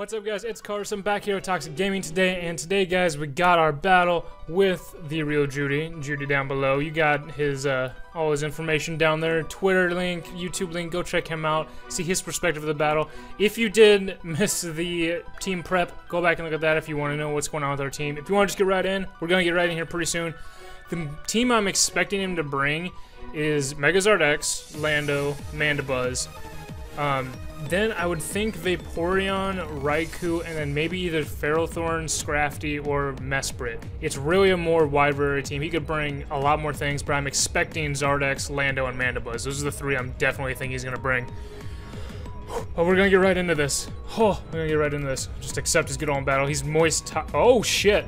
What's up, guys? It's Carson back here at Toxic Gaming today, and today, guys, we got our battle with the real Judee. Judee down below. You got his all his information down there, Twitter link, YouTube link. Go check him out, see his perspective of the battle. If you did miss the team prep, go back and look at that if you want to know what's going on with our team. If you want to just get right in, we're gonna get right in here pretty soon. The team I'm expecting him to bring is Megazard X, Lando, Mandibuzz. Then I would think Vaporeon, Raikou, and then maybe either Ferrothorn, Scrafty, or Mesprit. It's really a more wide variety team. He could bring a lot more things, but I'm expecting Zardex, Lando, and Mandibuzz. Those are the three I'm definitely think he's going to bring. Oh, we're going to get right into this. Oh, we're going to get right into this. Just accept his good old battle. He's moist. Oh, shit.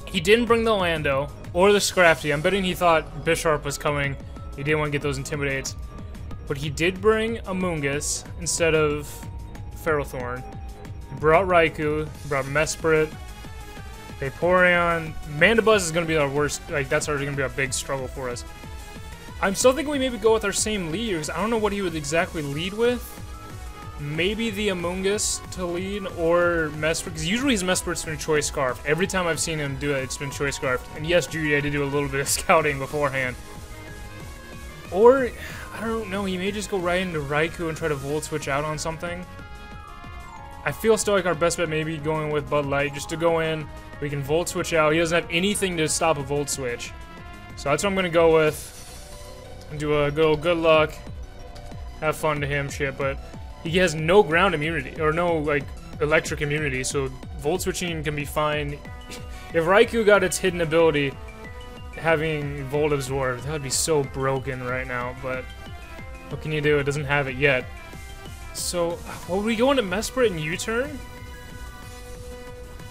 He didn't bring the Lando or the Scrafty. I'm betting he thought Bisharp was coming. He didn't want to get those Intimidates. But he did bring Amoonguss instead of Ferrothorn. He brought Raikou, he brought Mesprit, Vaporeon. Mandibuzz is going to be our worst, like, that's already going to be a big struggle for us. I'm still thinking we maybe go with our same leader, because I don't know what he would exactly lead with. Maybe the Amoonguss to lead, or Mesprit, because usually his Mesprit's been Choice Scarf. Every time I've seen him do it, it's been Choice Scarf. And yes, Judee, I did do a little bit of scouting beforehand. Or, I don't know, he may just go right into Raikou and try to Volt Switch out on something. I feel still like our best bet may be going with Bud Light, just to go in, we can Volt Switch out. He doesn't have anything to stop a Volt Switch. So that's what I'm going to go with. Do a good luck, have fun to him shit, but he has no ground immunity, or no, like, electric immunity, so Volt Switching can be fine. If Raikou got its hidden ability, having Volt Absorb, that would be so broken right now, but what can you do? It doesn't have it yet. So, will we go into Mesprit and U-turn?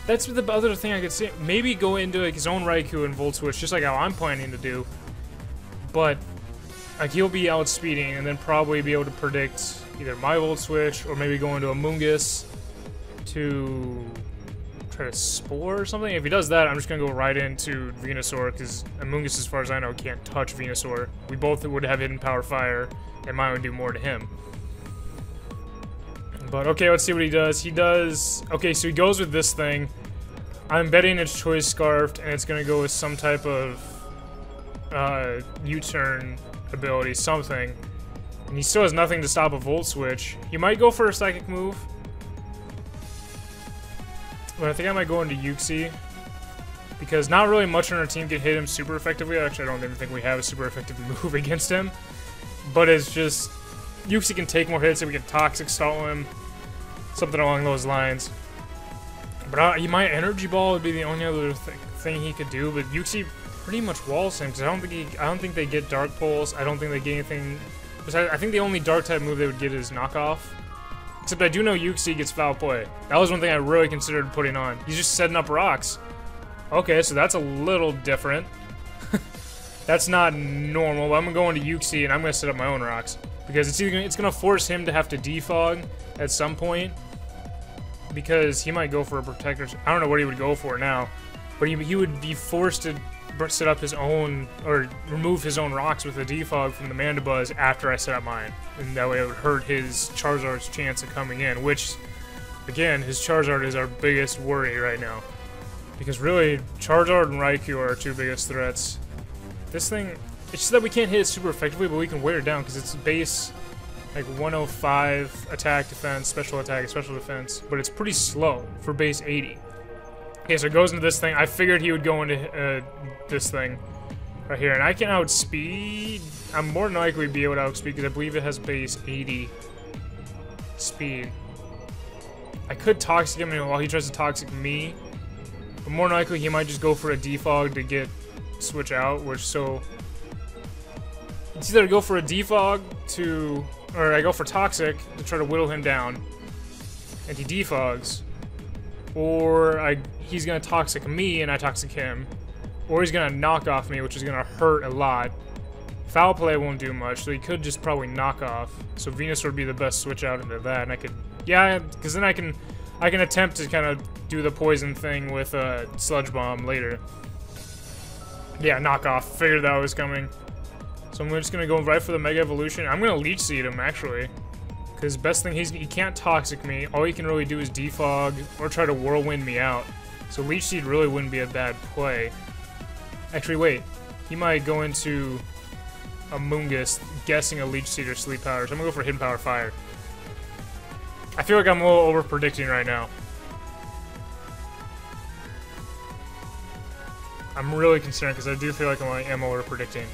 That's the other thing I could say. Maybe go into like his own Raikou and Volt Switch, just like how I'm planning to do. But like he'll be outspeeding, and then probably be able to predict either my Volt Switch or maybe go into Amoonguss to try to Spore or something. If he does that, I'm just gonna go right into Venusaur, because Amoonguss, as far as I know, can't touch Venusaur. We both would have hidden Power Fire, and mine would do more to him. But okay, let's see what he does. He does... Okay, so he goes with this thing. I'm betting it's Choice Scarfed, and it's gonna go with some type of U-turn ability, something. And he still has nothing to stop a Volt Switch. He might go for a Psychic move. But I think I might go into Uxie, because not really much on our team can hit him super effectively. Actually, I don't even think we have a super effective move against him. But it's just, Uxie can take more hits, and we can Toxic Stall him, something along those lines. But he might Energy Ball would be the only other thing he could do. But Uxie pretty much walls him, because I don't think they get Dark Pulse. I don't think they get anything. I think the only Dark type move they would get is Knockoff. Except I do know Uxie gets Foul Play. That was one thing I really considered putting on. He's just setting up rocks. Okay, so that's a little different. That's not normal, but I'm going to Uxie and I'm going to set up my own rocks. Because it's going to force him to have to defog at some point. Because he might go for a Protector. I don't know what he would go for now. But he would be forced to set up his own, or remove his own rocks with a defog from the Mandibuzz after I set up mine. And that way it would hurt his Charizard's chance of coming in, which, again, his Charizard is our biggest worry right now. Because really, Charizard and Raikou are our two biggest threats. This thing, it's just that we can't hit it super effectively, but we can wear it down because it's base, like 105 attack, defense, special attack, and special defense, but it's pretty slow for base 80. Okay, so it goes into this thing. I figured he would go into this thing right here, and I can outspeed. I'm more than likely be able to outspeed because I believe it has base 80 speed. I could Toxic him while he tries to Toxic me, but more than likely he might just go for a defog to get Switch out, which so it's either go for a defog to, or I go for Toxic to try to whittle him down, and he defogs. Or he's gonna Toxic me and I Toxic him. Or he's gonna knock off me, which is gonna hurt a lot. Foul Play won't do much, so he could just probably knock off. So Venusaur would be the best switch out into that, and I could, yeah, because then I can attempt to kind of do the poison thing with Sludge Bomb later. Yeah, knock off. Figured that was coming. So I'm just gonna go right for the Mega Evolution. I'm gonna Leech Seed him actually, Because best thing, he can't Toxic me. All he can really do is defog or try to Whirlwind me out. So Leech Seed really wouldn't be a bad play. Actually, wait. He might go into a Moongus, guessing a Leech Seed or Sleep Powder. So I'm gonna go for Hidden Power Fire. I feel like I'm a little over predicting right now. I'm really concerned because I do feel like I am over predicting.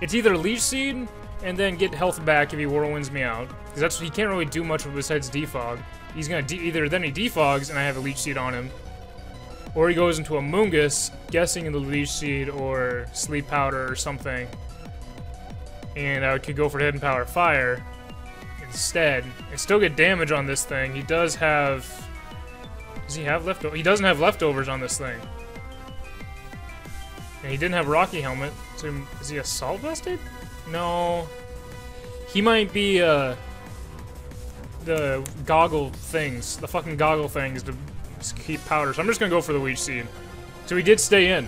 It's either Leech Seed and then get health back if he Whirlwinds me out, because that's he can't really do much besides defog. He's gonna either then he defogs and I have a Leech Seed on him, or he goes into a Moongus, guessing the Leech Seed or Sleep Powder or something, and I could go for Hidden Power Fire instead and still get damage on this thing. He does have. Does he have leftovers? He doesn't have leftovers on this thing. And he didn't have Rocky Helmet, so is he Assault Vested? No. He might be the goggle things, the fucking goggle things to keep powder. So I'm just gonna go for the Leech Seed. So he did stay in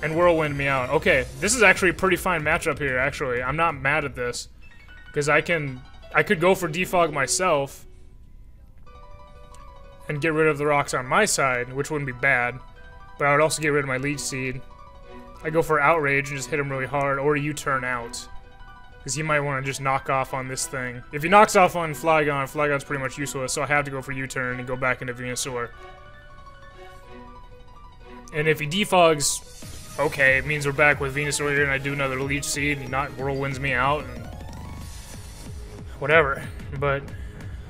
and Whirlwind me out. Okay, this is actually a pretty fine matchup here. Actually, I'm not mad at this because I could go for defog myself and get rid of the rocks on my side, which wouldn't be bad. But I would also get rid of my Leech Seed. I go for Outrage and just hit him really hard, or U-turn out. Because he might want to just knock off on this thing. If he knocks off on Flygon, Flygon's pretty much useless, so I have to go for U-turn and go back into Venusaur. And if he defogs, okay, it means we're back with Venusaur here and I do another Leech Seed and he not Whirlwinds me out and whatever. But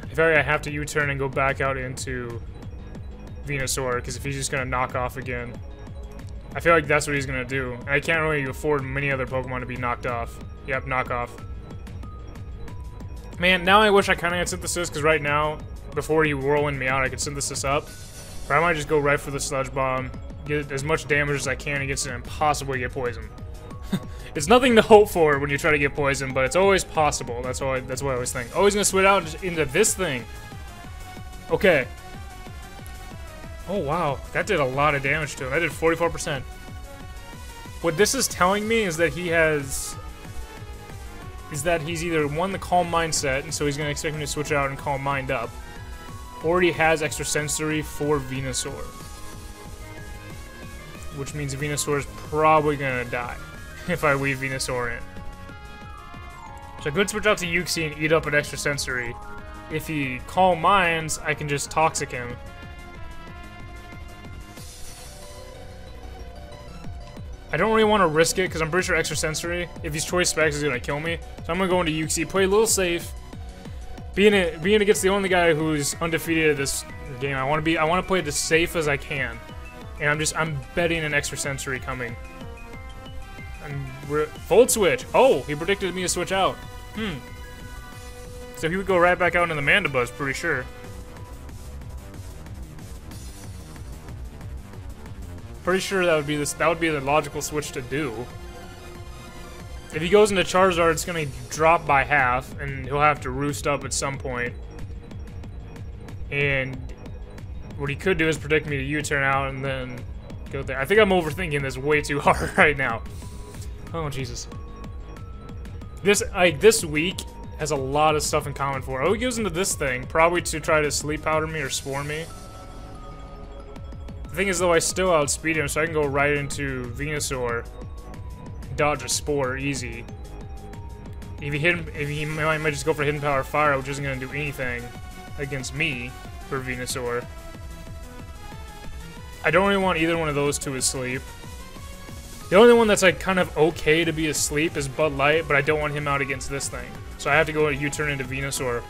I feel like I have to U-turn and go back out into Venusaur, because if he's just going to knock off again, I feel like that's what he's going to do. And I can't really afford many other Pokemon to be knocked off. Yep, knock off. Man, now I wish I kind of had Synthesis, because right now, before he Whirlwind me out, I could Synthesis up. But I might just go right for the Sludge Bomb, get as much damage as I can against it, and possibly get poisoned. It's nothing to hope for when you try to get poisoned, but it's always possible. That's what I always think. Oh, he's going to switch out into this thing. Okay. Oh, wow. That did a lot of damage to him. That did 44%. What this is telling me is that he has... is that he's either won the Calm Mind set, and so he's going to expect me to switch out and Calm Mind up, or he has Extrasensory for Venusaur. Which means Venusaur is probably going to die if I leave Venusaur in. So I could switch out to Uxie and eat up an Extrasensory. If he Calm Minds, I can just Toxic him. I don't really want to risk it, because I'm pretty sure Extrasensory, if he's Choice Specs, is going to kill me. So I'm going to go into Uxie, play a little safe. Being against the only guy who's undefeated at this game, I want to play it as safe as I can. And I'm betting an Extrasensory coming. Volt Switch! Oh, he predicted me to switch out. So he would go right back out into the Mandibuzz, pretty sure. Pretty sure that would be the logical switch to do. If he goes into Charizard, it's gonna drop by half, and he'll have to roost up at some point. And what he could do is predict me to U-turn out and then go there. I think I'm overthinking this way too hard right now. Oh Jesus. This week has a lot of stuff in common for it. Oh, he goes into this thing, probably to try to Sleep Powder me or Spore me. The thing is, though, I still outspeed him, so I can go right into Venusaur, dodge a Spore easy. If he might just go for Hidden Power Fire, which isn't going to do anything against me for Venusaur. I don't really want either one of those two asleep. The only one that's like kind of okay to be asleep is Bud Light, but I don't want him out against this thing. So I have to go U-turn into Venusaur.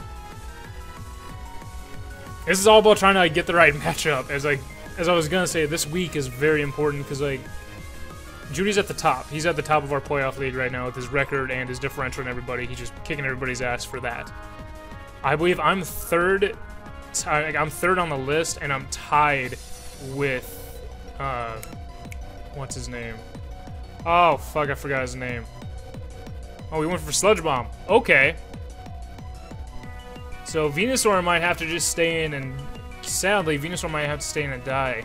This is all about trying to like, get the right matchup. As I was gonna say, this week is very important because like Judee's at the top. He's at the top of our playoff league right now with his record and his differential and everybody. He's just kicking everybody's ass for that. I believe I'm third. I'm third on the list, and I'm tied with what's his name? Oh fuck, I forgot his name. Oh, we went for Sludge Bomb. Okay. So Venusaur might have to just stay in and... Sadly, Venusaur might have to stay in and die.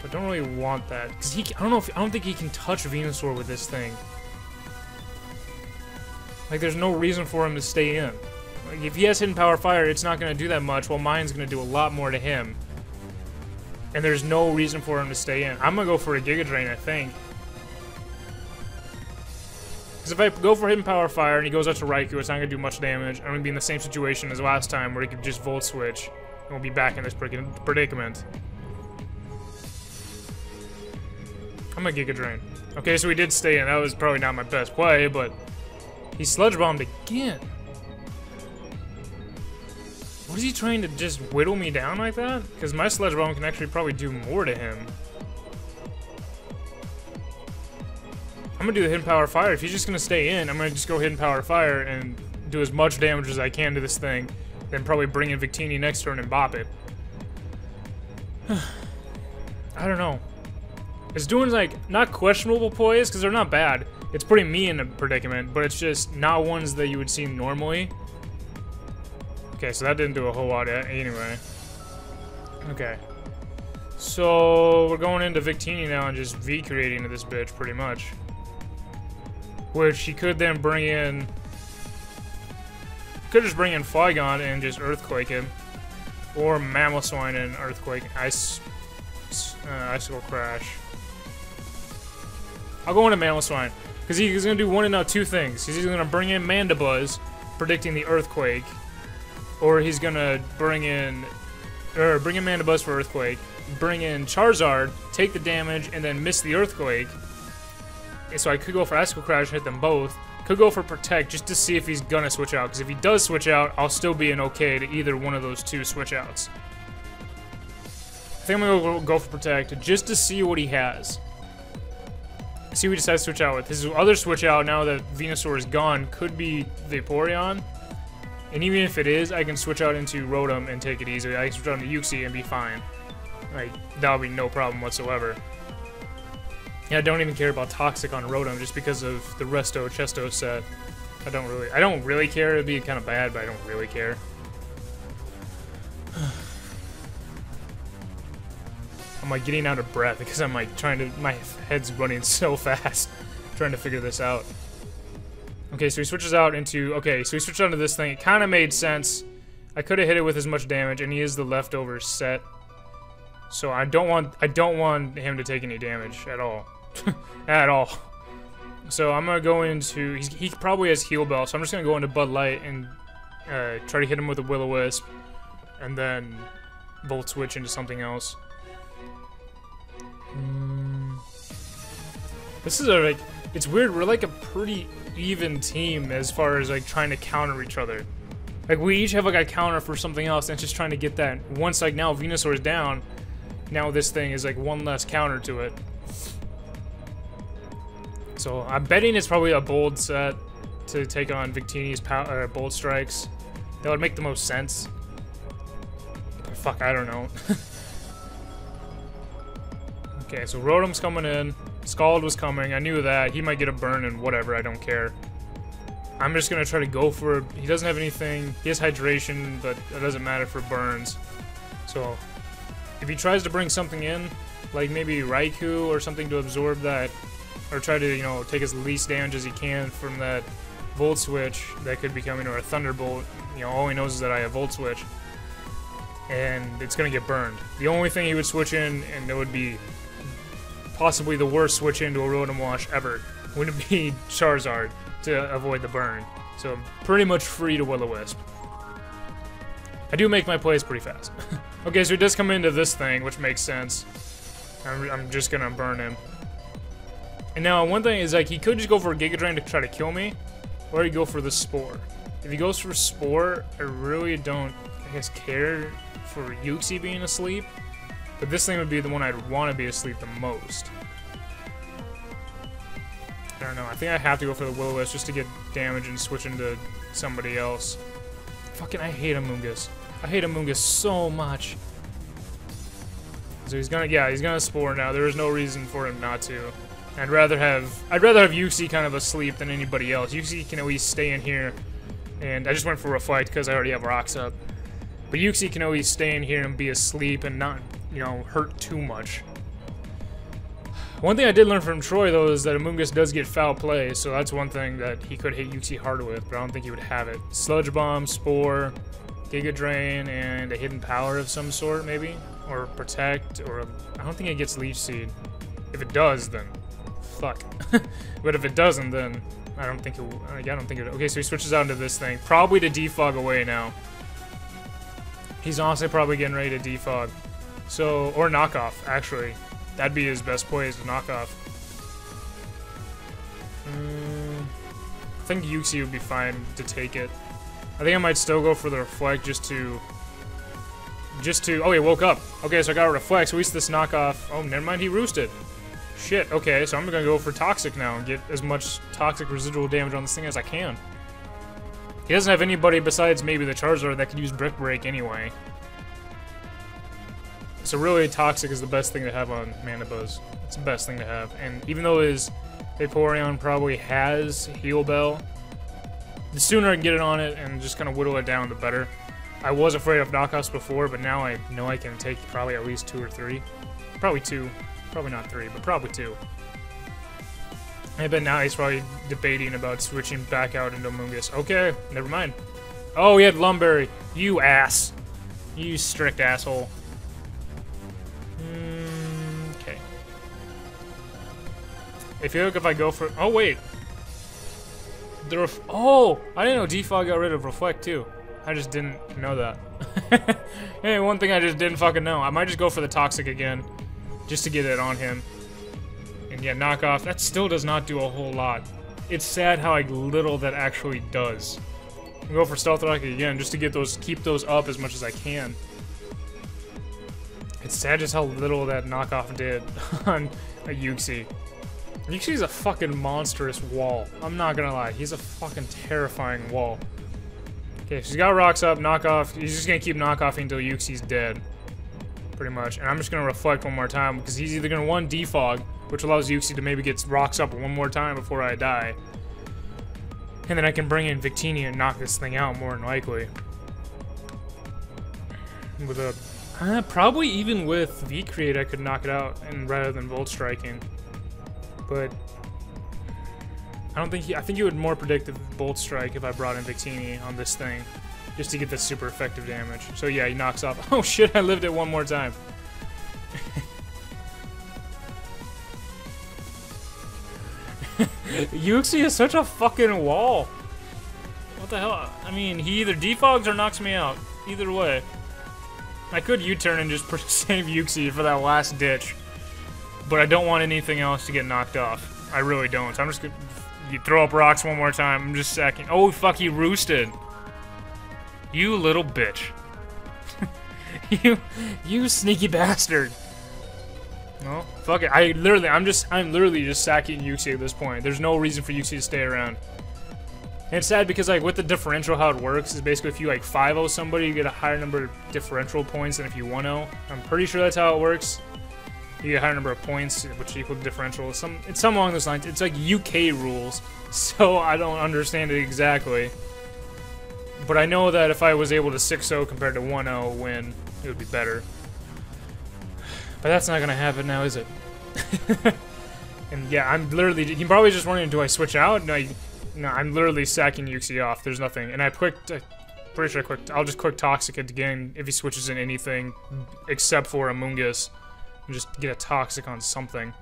But I don't really want that. Because I don't think he can touch Venusaur with this thing. Like, there's no reason for him to stay in. Like, if he has Hidden Power Fire, it's not going to do that much, while mine's going to do a lot more to him. And there's no reason for him to stay in. I'm going to go for a Giga Drain, I think. Because if I go for Hidden Power Fire and he goes out to Raikou, it's not going to do much damage. I'm going to be in the same situation as last time, where he could just Volt Switch, and we'll be back in this predicament. I'm a Giga Drain. Okay, so he did stay in. That was probably not my best play, but he Sludge Bombed again. What is he trying to just whittle me down like that? Because my Sludge Bomb can actually probably do more to him. I'm gonna do the Hidden Power Fire. If he's just gonna stay in, I'm gonna just go Hidden Power Fire and do as much damage as I can to this thing. Then probably bring in Victini next turn and bop it. I don't know. It's doing, like, not questionable plays, because they're not bad. It's putting me in a predicament, but it's just not ones that you would see normally. Okay, so that didn't do a whole lot anyway. Okay. So, we're going into Victini now and just V-creating to this bitch, pretty much. Which he could then bring in... Could just bring in Flygon and just Earthquake him. Or Mamoswine and Earthquake. Icicle Crash. I'll go into Mamoswine. Because he's going to do one and now two things. He's either going to bring in Mandibuzz, predicting the Earthquake. Or he's going to bring in Mandibuzz for Earthquake. Bring in Charizard, take the damage, and then miss the Earthquake. And so I could go for Icicle Crash and hit them both. Could go for Protect just to see if he's gonna switch out. Because if he does switch out, I'll still be an okay to either one of those two switch outs. I think I'm gonna go for Protect just to see what he has. See what he decides to switch out with. His other switch out, now that Venusaur is gone, could be Vaporeon. And even if it is, I can switch out into Rotom and take it easily. I can switch out into Uxie and be fine. Like, that'll be no problem whatsoever. Yeah, I don't even care about Toxic on Rotom just because of the Resto Chesto set. I don't really care. It'd be kind of bad, but I don't really care. I'm like getting out of breath because I'm like my head's running so fast trying to figure this out. Okay, so he switches out into, okay, so he switched out to this thing. It kind of made sense. I could have hit it with as much damage, and he is the leftover set. So I don't want him to take any damage at all. At all. So I'm gonna go into, he probably has Heal Bell, so I'm just gonna go into Bud Light and try to hit him with a Will-O-Wisp, and then Volt Switch into something else. This is like, it's weird, we're like a pretty even team as far as like trying to counter each other. Like we each have like a counter for something else and it's just trying to get that. Once like now Venusaur is down, now this thing is like one less counter to it. So I'm betting it's probably a bold set to take on Victini's bold strikes. That would make the most sense. But fuck, I don't know. Okay, so Rotom's coming in. Scald was coming. I knew that. He might get a burn and whatever. I don't care. I'm just going to try to go for... He doesn't have anything. He has hydration, but it doesn't matter for burns. So, if he tries to bring something in, like maybe Raikou or something to absorb that, or try to, you know, take as least damage as he can from that Volt Switch that could be coming, or a Thunderbolt, you know, all he knows is that I have Volt Switch. And it's going to get burned. The only thing he would switch in, and it would be possibly the worst switch into a Rotom Wash ever, would be Charizard to avoid the burn. So I'm pretty much free to Will-O-Wisp. I do make my plays pretty fast. Okay, so he does come into this thing, which makes sense. I'm just gonna burn him. And now one thing is like he could just go for a Giga Drain to try to kill me, or he'd go for the Spore. If he goes for Spore, I really don't, I guess, care for Uxie being asleep. But this thing would be the one I'd want to be asleep the most. I don't know. I think I have to go for the Will-O-Wisp just to get damage and switch into somebody else. Fucking, I hate Amoonguss. I hate Amoonguss so much. So he's gonna, yeah, he's gonna Spore now. There is no reason for him not to. I'd rather have Uxie kind of asleep than anybody else. Uxie can at least stay in here, and I just went for Reflect because I already have Rocks up. But Uxie can always stay in here and be asleep and not, you know, hurt too much. One thing I did learn from Troy, though, is that Amoonguss does get foul play, so that's one thing that he could hit Yuxi hard with, but I don't think he would have it. Sludge Bomb, Spore, Giga Drain, and a Hidden Power of some sort, maybe? Or Protect, or... I don't think it gets Leech Seed. If it does, then... fuck. But if it doesn't, then... I don't think it will... I don't think it... Okay, so he switches out into this thing. Probably to defog away now. He's honestly probably getting ready to defog. So... Or knockoff, actually. That'd be his best play, is to knock off. I think Yuxi would be fine to take it. I think I might still go for the Reflect just to... Oh, he woke up. Okay, so I got a Reflect, so at least this knockoff... Oh, never mind, he roosted. Shit, okay, so I'm gonna go for Toxic now and get as much Toxic residual damage on this thing as I can. He doesn't have anybody besides maybe the Charizard that could use Brick Break anyway. So really, Toxic is the best thing to have on Manabuzz. It's the best thing to have. And even though his Vaporeon probably has Heal Bell, the sooner I can get it on it and just kind of whittle it down, the better. I was afraid of knockoffs before, but now I know I can take probably at least 2 or 3. Probably 2. Probably not 3, but probably 2. I bet now he's probably debating about switching back out into Amoonguss. Okay, never mind. Oh, he had Lumberry. You ass. You strict asshole. Okay. I feel like if I go for... Oh, wait. Oh! I didn't know Defog got rid of Reflect, too. I just didn't know that. Hey, one thing I just didn't fucking know. I might just go for the Toxic again. Just to get it on him. And yeah, knockoff. That still does not do a whole lot. It's sad how little that actually does. I'll go for Stealth Rock again, just to get those, keep those up as much as I can. It's sad just how little that knockoff did on a Yuxi. Yuxi's a fucking monstrous wall. I'm not gonna lie, he's a fucking terrifying wall. Okay, she's got rocks up, knockoff. He's just gonna keep knockoffing until Yuxi's dead. Pretty much. And I'm just gonna Reflect one more time, because he's either gonna defog, which allows Yuxi to maybe get rocks up one more time before I die. And then I can bring in Victini and knock this thing out more than likely. With a... probably even with V-Create I could knock it out and rather than Volt Striking. But... I don't think I think he would more predict the Bolt Strike if I brought in Victini on this thing. Just to get that super effective damage. So yeah, he knocks off... Oh shit, I lived it one more time. Yuxi is such a fucking wall. What the hell? I mean, he either defogs or knocks me out. Either way. I could U-turn and just save Yuxi for that last ditch. But I don't want anything else to get knocked off. I really don't. So I'm just gonna... You throw up rocks one more time. I'm just sacking... Oh, fuck, he roosted. You little bitch. You sneaky bastard. No, fuck it. I'm literally just sacking Yuxi at this point. There's no reason for Yuxi to stay around. And it's sad because like with the differential, how it works is basically if you like 5-0 somebody, you get a higher number of differential points than if you 1-0. I'm pretty sure that's how it works. You get a higher number of points, which equal to differential. It's some along those lines. It's like UK rules, so I don't understand it exactly. But I know that if I was able to 6-0 compared to 1-0 win, it would be better. But that's not gonna happen now, is it? And yeah, I'm literally... You're probably just wondering, do I switch out? No, I'm literally sacking Yuxi off. There's nothing. And pretty sure I'll just quick Toxic it again if he switches in anything except for Amoonguss. And just get a Toxic on something.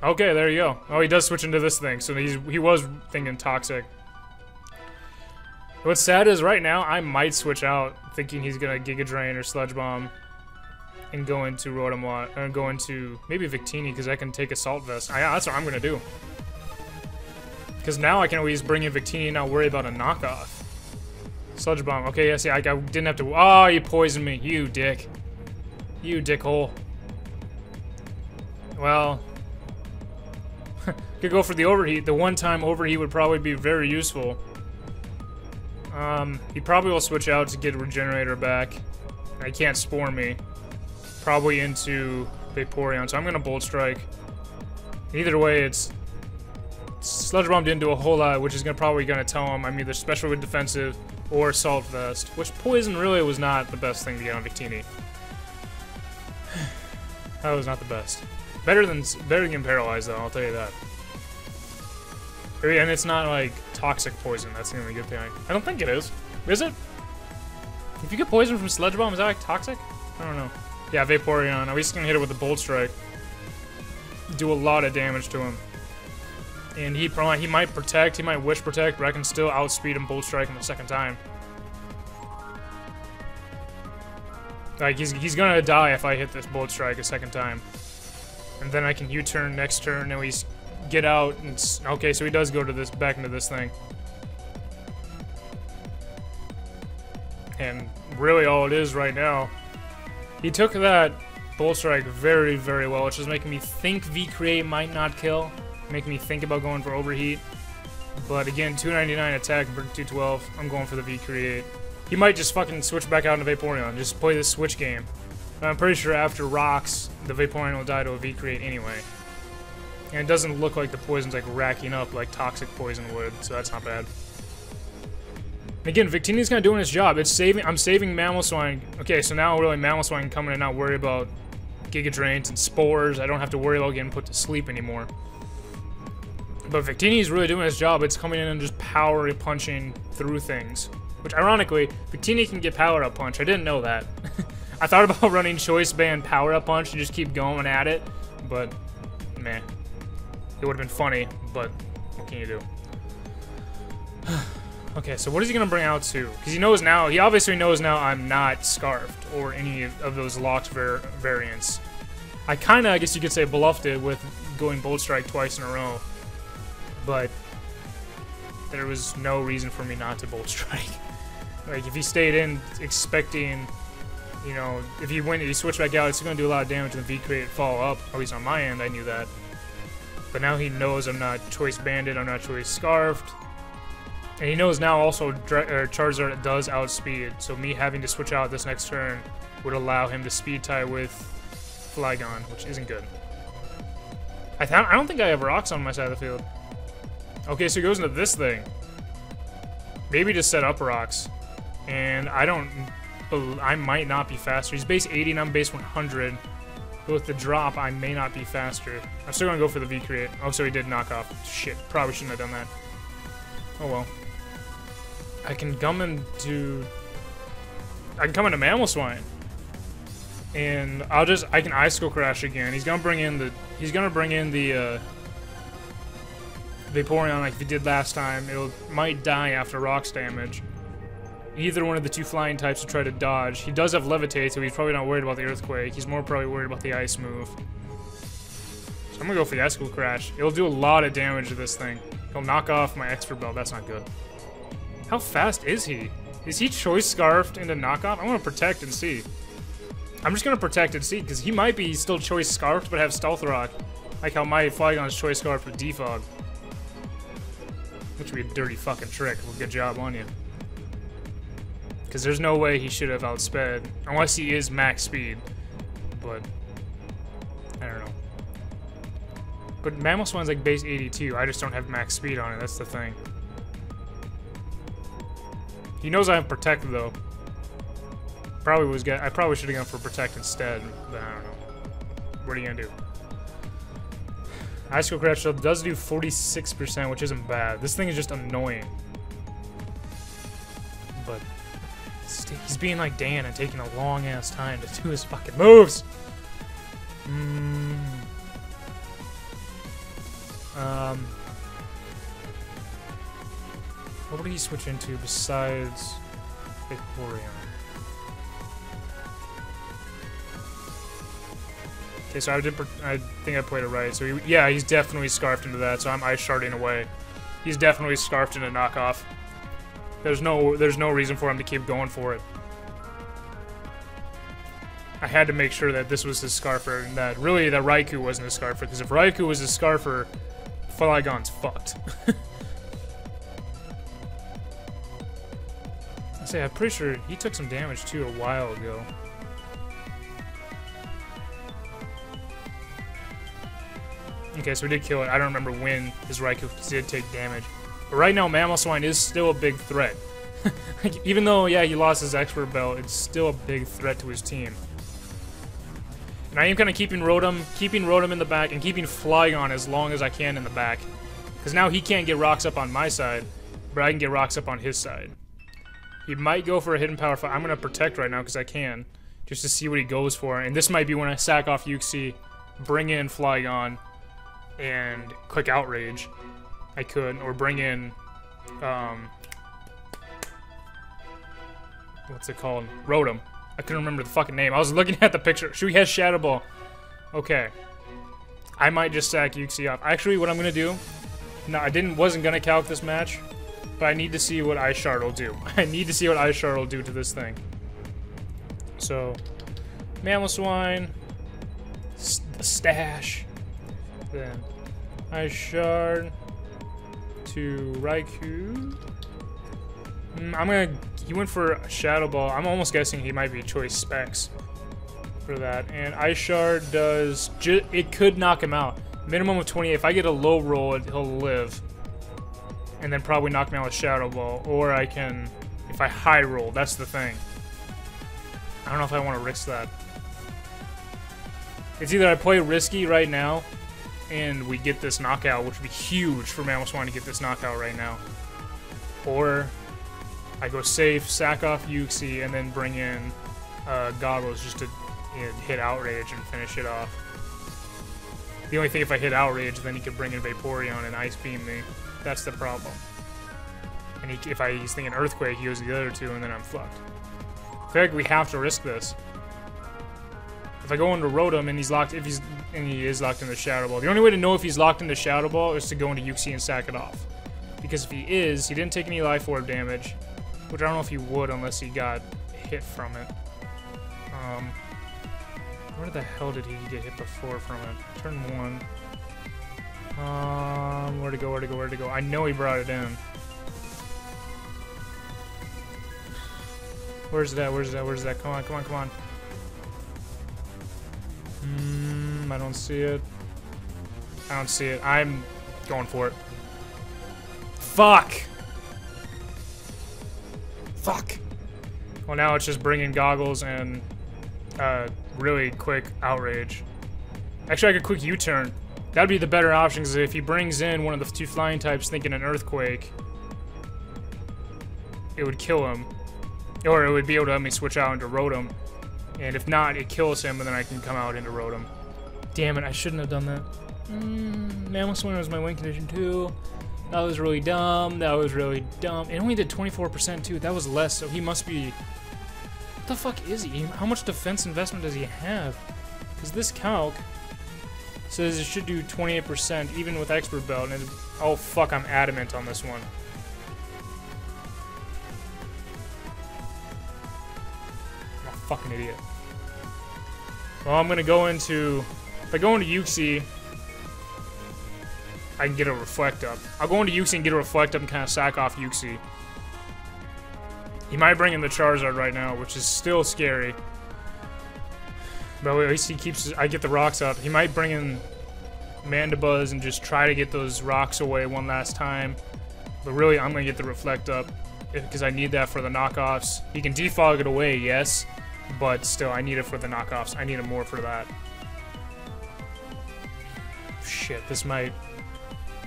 Okay, there you go. Oh, he does switch into this thing, so he was thinking Toxic. What's sad is right now I might switch out, thinking he's gonna Giga Drain or Sludge Bomb, and go into rotom-w, or go into maybe Victini because I can take Assault Vest. Yeah, that's what I'm gonna do. Because now I can always bring in Victini and not worry about a knockoff. Sludge Bomb. Okay, yes, yeah, I didn't have to. Oh, you poisoned me, you dick. You dickhole. Well, could go for the overheat. The one-time overheat would probably be very useful. He probably will switch out to get Regenerator back. He can't Spore me. Probably into Vaporeon, so I'm gonna Bolt Strike. Either way, it's... Sludge Bomb didn't do a whole lot, which is probably gonna tell him I'm either Special with Defensive or Assault Vest, which Poison really was not the best thing to get on Victini. That was not the best. Better than getting paralyzed, though, I'll tell you that. And it's not, like, toxic poison. That's the only good thing. I don't think it is. Is it? If you get poison from Sledge Bomb, is that, like, toxic? I don't know. Yeah, Vaporeon. At least can hit it with a Bolt Strike. Do a lot of damage to him. And he might protect, he might Wish Protect, but I can still outspeed him, Bolt Strike him a second time. Like, he's gonna die if I hit this Bolt Strike a second time. And then I can U-turn next turn, and we get out, and okay, so he does go to this, back into this thing. And really all it is right now, he took that Bolt Strike very, very well, which is making me think V-Create might not kill, making me think about going for Overheat. But again, 299 attack, 212, I'm going for the V-Create. He might just fucking switch back out into Vaporeon, just play this switch game. I'm pretty sure after Rocks, the Vaporeon will die to a V-Create anyway. And it doesn't look like the poison's like racking up like toxic poison would, so that's not bad. Again, Victini's kind of doing his job. I'm saving Mamoswine. Okay, so now really Mamoswine can come in and not worry about Giga Drains and Spores. I don't have to worry about getting put to sleep anymore. But Victini's really doing his job. It's coming in and just power punching through things. Which, ironically, Victini can get Power Up Punch. I didn't know that. I thought about running Choice Band Power Up Punch and just keep going at it. But, meh. It would have been funny, but what can you do? Okay, so what is he going to bring out to? Because he knows now, he obviously knows now I'm not Scarfed or any of those locked variants. I kind of, I guess you could say, bluffed it with going Bolt Strike twice in a row. But there was no reason for me not to Bolt Strike. Like, if he stayed in expecting, you know, if he switched back out, it's going to do a lot of damage and the V-Create follow up. At least on my end, I knew that. But now he knows I'm not Choice Banded, I'm not Choice Scarfed. And he knows now also Charizard does outspeed, so me having to switch out this next turn would allow him to speed tie with Flygon, which isn't good. I don't think I have Rocks on my side of the field. Okay, so he goes into this thing. Maybe to set up Rocks. And I might not be faster. He's base 80 and I'm base 100. But with the drop, I may not be faster. I'm still gonna go for the V-Create. Oh, so he did knock off. Shit, probably shouldn't have done that. Oh well. I can come into Mamoswine. And I can Icicle Crash again. He's gonna bring in the Vaporeon like he did last time. Might die after Rocks damage. Either one of the two flying types will try to dodge. He does have Levitate, so he's probably not worried about the Earthquake. He's more probably worried about the Ice move. So I'm gonna go for the Icicle Crash. It'll do a lot of damage to this thing. He'll knock off my Expert Belt. That's not good. How fast is he? Is he Choice Scarfed into knockoff? I want to protect and see. I'm just gonna protect and see because he might be still Choice Scarfed but have Stealth Rock, like how my Flygon's Choice Scarfed with Defog. Which would be a dirty fucking trick. Well, good job on you. Because there's no way he should have outsped, unless he is max speed. But I don't know. But Mamoswine's like base 82. I just don't have max speed on it. That's the thing. He knows I have Protect though. I probably should have gone for Protect instead, but I don't know. What are you gonna do? Icicle Crash does do 46%, which isn't bad. This thing is just annoying. But he's being like Dan and taking a long ass time to do his fucking moves. What would he switch into besides Vaporeon? Okay, so I think I played it right. So yeah, he's definitely Scarfed into that. So I'm Ice Sharding away. He's definitely Scarfed into knockoff. There's no reason for him to keep going for it. I had to make sure that this was his Scarfer and that really that Raikou wasn't his Scarfer, because if Raikou was his Scarfer, Flygon's fucked. I'm pretty sure he took some damage too a while ago. Okay, so we did kill it. I don't remember when his Raikou did take damage. But right now, Mamoswine is still a big threat. Like, even though, yeah, he lost his Expert Belt, it's still a big threat to his team. And I am kind of keeping Rotom in the back and keeping Flygon as long as I can in the back. Because now he can't get rocks up on my side, but I can get rocks up on his side. He might go for a hidden power fight. I'm going to protect right now because I can, just to see what he goes for. And this might be when I sack off Uxie, bring in Flygon, and click Outrage. I could, or bring in, what's it called? Rotom. I couldn't remember the fucking name. I was looking at the picture. He has Shadow Ball. Okay. I might just sack Uxie off. Actually, what I'm gonna do... No, wasn't gonna calc this match, but I need to see what Ice Shard will do. I need to see what Ice Shard will do to this thing. So, Mamoswine, the stash, then Ice Shard to Raikou. He went for Shadow Ball. I'm almost guessing he might be Choice Specs for that. And Ice Shard does, it could knock him out. Minimum of 28. If I get a low roll, he'll live. And then probably knock me out with Shadow Ball. Or I can, if I high roll, that's the thing. I don't know if I want to risk that. It's either I play risky right now, and we get this knockout, which would be huge for Mamoswine to get this knockout right now. Or I go safe, sack off Uxie, and then bring in Goggles just to hit Outrage and finish it off. The only thing, if I hit Outrage, then he could bring in Vaporeon and Ice Beam me. That's the problem. And if he's thinking Earthquake, he goes the other two, and then I'm fucked. I feel like we have to risk this. If I go into Rotom and he's locked, he is locked into Shadow Ball. The only way to know if he's locked into Shadow Ball is to go into Uxie and sack it off. Because if he is, he didn't take any Life Orb damage, which I don't know if he would unless he got hit from it. Where the hell did he get hit before from it? Turn 1. Where'd it go? I know he brought it in. Where's that? Come on. I don't see it. I'm going for it. Fuck! Well, now it's just bringing Goggles and really quick Outrage. Actually, I could quick U-turn. That'd be the better option, because if he brings in one of the two flying types thinking an Earthquake, it would kill him. Or it would be able to let me switch out into Rotom. And if not, it kills him, and then I can come out into Rotom. Damn it, I shouldn't have done that. Mamoswine was my win condition too. That was really dumb. It only did 24% too. That was less, so he must be... What the fuck is he? How much defense investment does he have? Because this calc says it should do 28% even with Expert Belt. And oh fuck, I'm adamant on this one. I'm a fucking idiot. Well, I'm gonna go into... If I go into Uxie, I can get a Reflect Up. I'll go into Uxie and get a Reflect Up and kind of sack off Uxie. He might bring in the Charizard right now, which is still scary. But at least he keeps... I get the rocks up. He might bring in Mandibuzz and just try to get those rocks away one last time. But really, I'm going to get the Reflect Up because I need that for the knockoffs. He can defog it away, yes. But still, I need it for the knockoffs. I need it more for that. Shit, this might...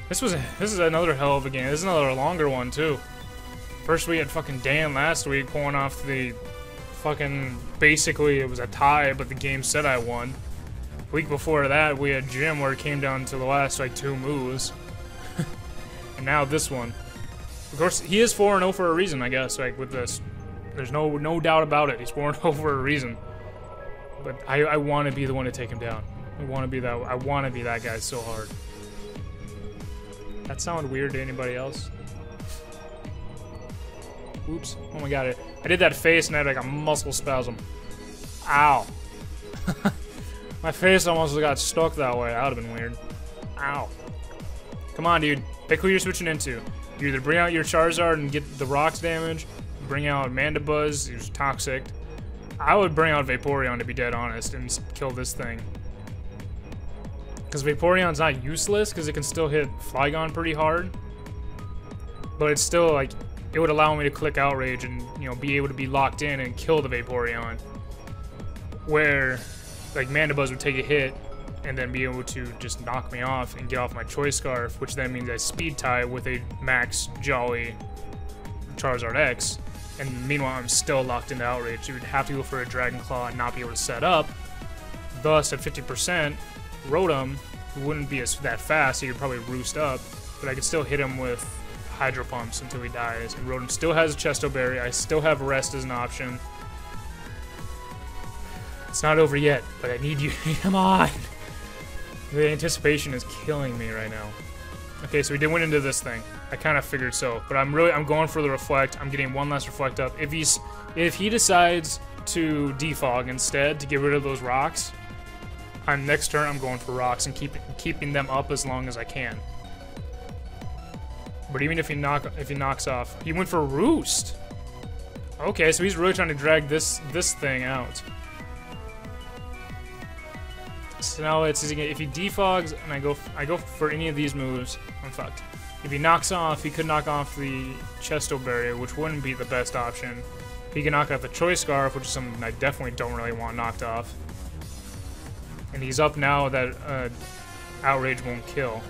This is another hell of a game. This is another longer one, too. First we had fucking Dan last week pulling off the fucking... Basically, it was a tie, but the game said I won. Week before that, we had Jim where it came down to the last, like, 2 moves. And now this one. Of course, he is 4-0 for a reason, I guess, like, with this. There's no doubt about it. He's 4-0 for a reason. But I want to be the one to take him down. I want to be that guy so hard. That sound weird to anybody else? Oops. Oh my god. I did that face and I had like a muscle spasm. Ow. My face almost got stuck that way. That would have been weird. Ow. Come on, dude. Pick who you're switching into. You either bring out your Charizard and get the rocks damage, bring out Mandibuzz, who's toxic. I would bring out Vaporeon, to be dead honest, and kill this thing. Because Vaporeon's not useless, because it can still hit Flygon pretty hard. But it's still, like, it would allow me to click Outrage and, you know, be able to be locked in and kill the Vaporeon. Where like Mandibuzz would take a hit and then be able to just knock me off and get off my Choice Scarf, which then means I speed tie with a max Jolly Charizard X. And meanwhile, I'm still locked into Outrage. You would have to go for a Dragon Claw and not be able to set up. Thus, at 50%, Rotom wouldn't be that fast, so he could probably roost up, but I could still hit him with Hydro Pumps until he dies. And Rotom still has a Chesto Berry. I still have Rest as an option. It's not over yet, but I need you. Come on! The anticipation is killing me right now. Okay, so we did win into this thing. I kind of figured so, but I'm going for the Reflect. I'm getting one last Reflect up. If he decides to defog instead to get rid of those rocks, next turn I'm going for rocks and keeping them up as long as I can. But even if he knocks off, he went for Roost. Okay, so he's really trying to drag this thing out. So now if he defogs and I go for any of these moves, I'm fucked. If he knocks off, he could knock off the Chesto Berry, which wouldn't be the best option. He can knock off the Choice Scarf, which is something I definitely don't really want knocked off. And he's up now that Outrage won't kill.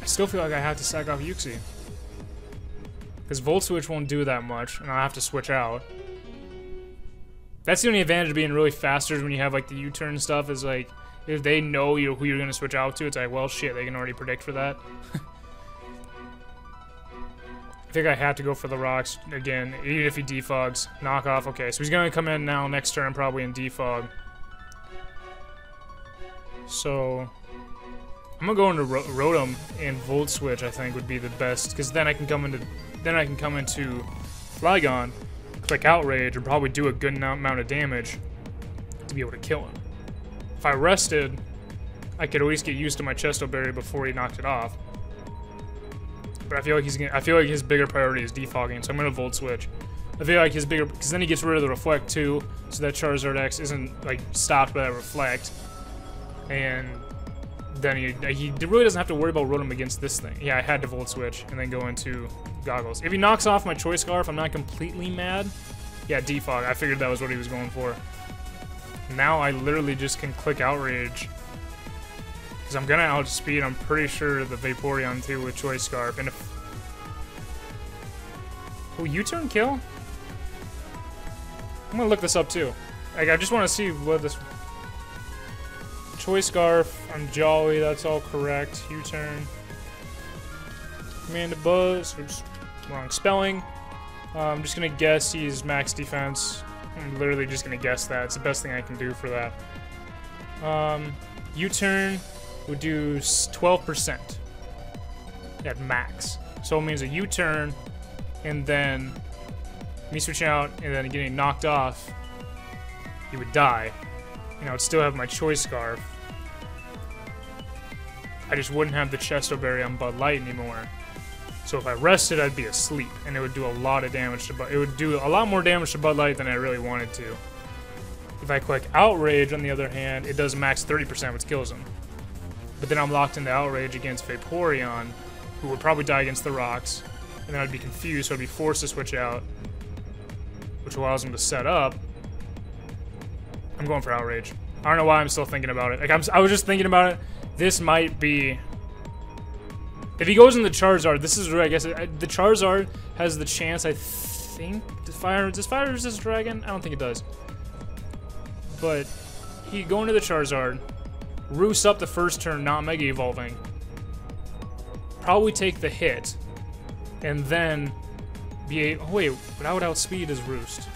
I still feel like I have to sack off Uxie. Because Volt Switch won't do that much, and I'll have to switch out. That's the only advantage of being really faster when you have like the U-turn stuff, is like, if they know who you're going to switch out to, it's like, well, shit, they can already predict for that. I think I have to go for the rocks again, even if he defogs. Knock off, okay, so he's going to come in now next turn probably and defog. So I'm going to go into Rotom and Volt Switch, I think, would be the best, because then I can come into Flygon, click Outrage, and probably do a good amount of damage to be able to kill him. If I rested, I could at least get used to my Chesto Berry before he knocked it off. But I feel like his bigger priority is defogging, so I'm gonna Volt Switch. I feel like his bigger, because then he gets rid of the Reflect too, so that Charizard X isn't like stopped by that Reflect, and then he really doesn't have to worry about Rotom against this thing. Yeah, I had to Volt Switch and then go into Goggles. If he knocks off my Choice Scarf, I'm not completely mad. Yeah, defog. I figured that was what he was going for. Now I literally just can click Outrage, because I'm gonna outspeed, I'm pretty sure, the Vaporeon too with Choice Scarf. And if... oh, U-turn kill? I'm gonna look this up too. Like, I just want to see what this... Choice Scarf, I'm Jolly, that's all correct. U-turn. Mandibuzz, oops, wrong spelling. I'm just gonna guess he's max defense. I'm literally just gonna guess that. It's the best thing I can do for that. U-turn would do 12% at max. So it means a U-turn, and then me switching out, and then getting knocked off, he would die. And I would still have my Choice Scarf. I just wouldn't have the Chesto Berry on Bud Light anymore. So if I rested, I'd be asleep, and it would do a lot of damage to Bud. It would do a lot more damage to Bud Light than I really wanted to. If I click Outrage, on the other hand, it does max 30%, which kills him. But then I'm locked into Outrage against Vaporeon, who would probably die against the rocks, and then I'd be confused, so I'd be forced to switch out, which allows him to set up. I'm going for Outrage. I don't know why I'm still thinking about it. Like, I was just thinking about it. This might be... if he goes in the Charizard, this is where I guess the Charizard has the chance, I think, does fire resist Dragon? I don't think it does. But he go into the Charizard, roost up the first turn, not Mega Evolving, probably take the hit, and then be a... oh wait, but I would outspeed his Roost.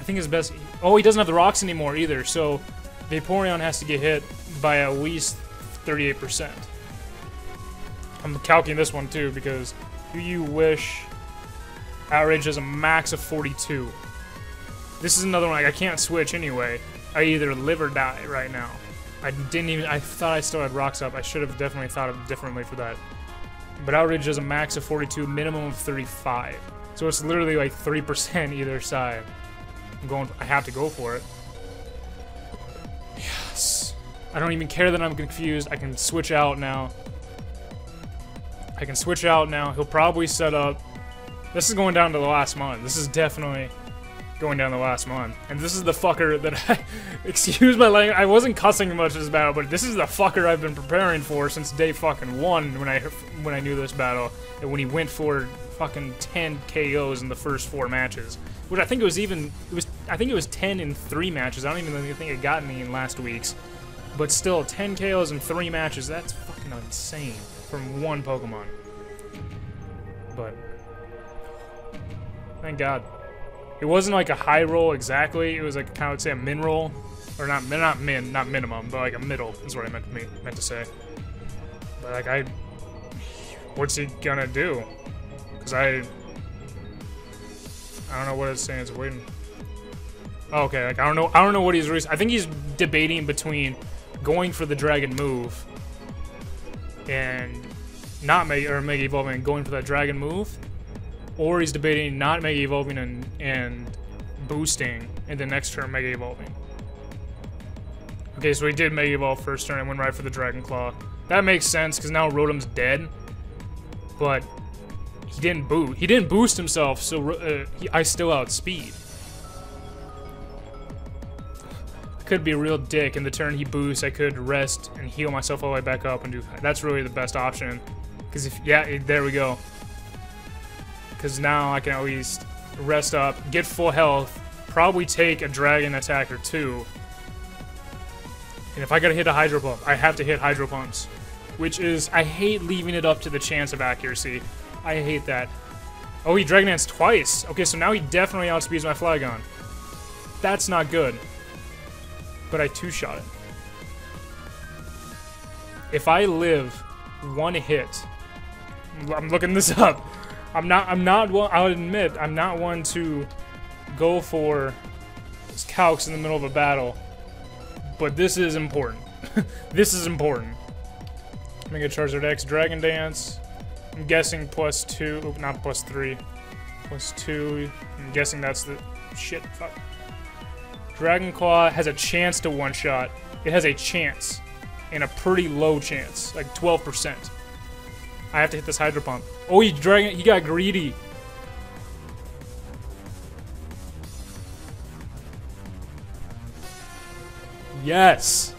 I think his best... oh, he doesn't have the rocks anymore either, so Vaporeon has to get hit by at least 38%. I'm calculating this one too, because do you wish Outrage has a max of 42. This is another one, like, I can't switch anyway. I either live or die right now. I thought I still had rocks up. I should have definitely thought of it differently for that. But Outrage has a max of 42, minimum of 35. So it's literally like 3% either side. I have to go for it. Yes. I don't even care that I'm confused. I can switch out now. He'll probably set up. This is going down to the last month. This is definitely going down the last month. And this is the fucker that I, excuse my language, I wasn't cussing much this battle, but this is the fucker I've been preparing for since day fucking 1 when I knew this battle, and when he went for fucking 10 KOs in the first 4 matches. Which I think it was even, I think it was 10 in 3 matches. I don't even think it got any in last week's. But still, 10 KOs in 3 matches, that's fucking insane from one Pokemon. But thank God. It wasn't like a high roll exactly. It was like I would say a min roll, or not minimum, but like a middle is what I meant to say. But like what's he gonna do? Because I don't know what it's saying. It's waiting. Oh, okay, like I don't know what he's. I think he's debating between going for the dragon move and not Mega Evolving and going for that dragon move, or he's debating not Mega Evolving and boosting, and the next turn Mega Evolving. Okay, so he did Mega Evolve first turn and went right for the Dragon Claw. That makes sense because now Rotom's dead, but he didn't boost. He didn't boost himself, so I still outspeed. Could be a real dick. In the turn he boosts, I could rest and heal myself all the way back up and do. That's really the best option. Because if there we go. Because now I can at least rest up, get full health, probably take a dragon attack or 2. And if I gotta hit a Hydro Pump, I have to hit Hydro Pumps, which is, I hate leaving it up to the chance of accuracy. I hate that. Oh, he Dragon Danced twice. Okay, so now he definitely outspeeds my Flygon. That's not good. But I 2-shot it. If I live 1 hit, I'm looking this up. I'll admit, I'm not one to go for calcs in the middle of a battle, but this is important. This is important. Mega Charizard X, Dragon Dance. I'm guessing +2, oh, not +3, +2. I'm guessing that's the shit. Fuck. Dragon Claw has a chance to 1-shot. It has a chance, and a pretty low chance, like 12%. I have to hit this Hydro Pump. Oh, he got greedy. Yes.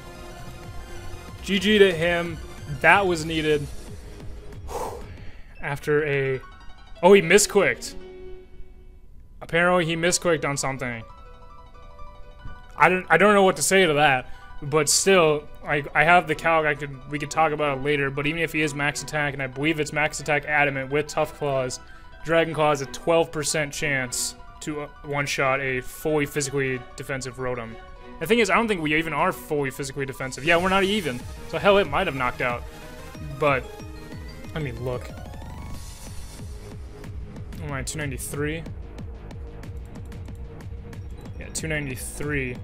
GG to him. That was needed. After a... Oh, he misquicked. Apparently he misquicked on something. I don't know what to say to that, but still, I have the calc. We could talk about it later. But even if he is max attack, and I believe it's max attack adamant with Tough Claws, Dragon Claw has a 12% chance to 1-shot a fully physically defensive Rotom. The thing is, I don't think we even are fully physically defensive. Yeah, we're not even. So hell, it might have knocked out. But I mean, look. Oh my, 293. 293.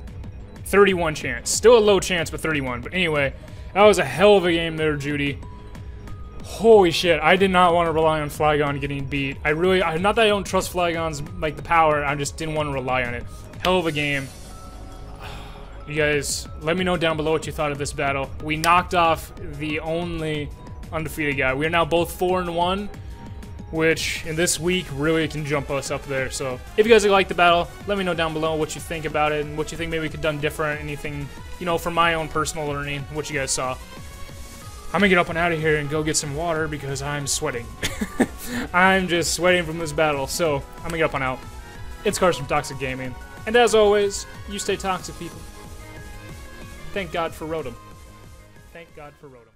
31 chance. Still a low chance, but 31. But anyway, that was a hell of a game there, Judee. Holy shit, I did not want to rely on Flygon getting beat. Not that I don't trust Flygon's, like, the power, I just didn't want to rely on it. Hell of a game. You guys, let me know down below what you thought of this battle. We knocked off the only undefeated guy. We are now both 4-1. Which, in this week, really can jump us up there. So, if you guys like the battle, let me know down below what you think about it and what you think maybe we could have done different. Anything, you know, from my own personal learning, what you guys saw. I'm gonna get up and out of here and go get some water because I'm sweating. I'm just sweating from this battle. So, I'm gonna get up and out. It's Cars from Toxic Gaming. And as always, you stay toxic, people. Thank God for Rotom. Thank God for Rotom.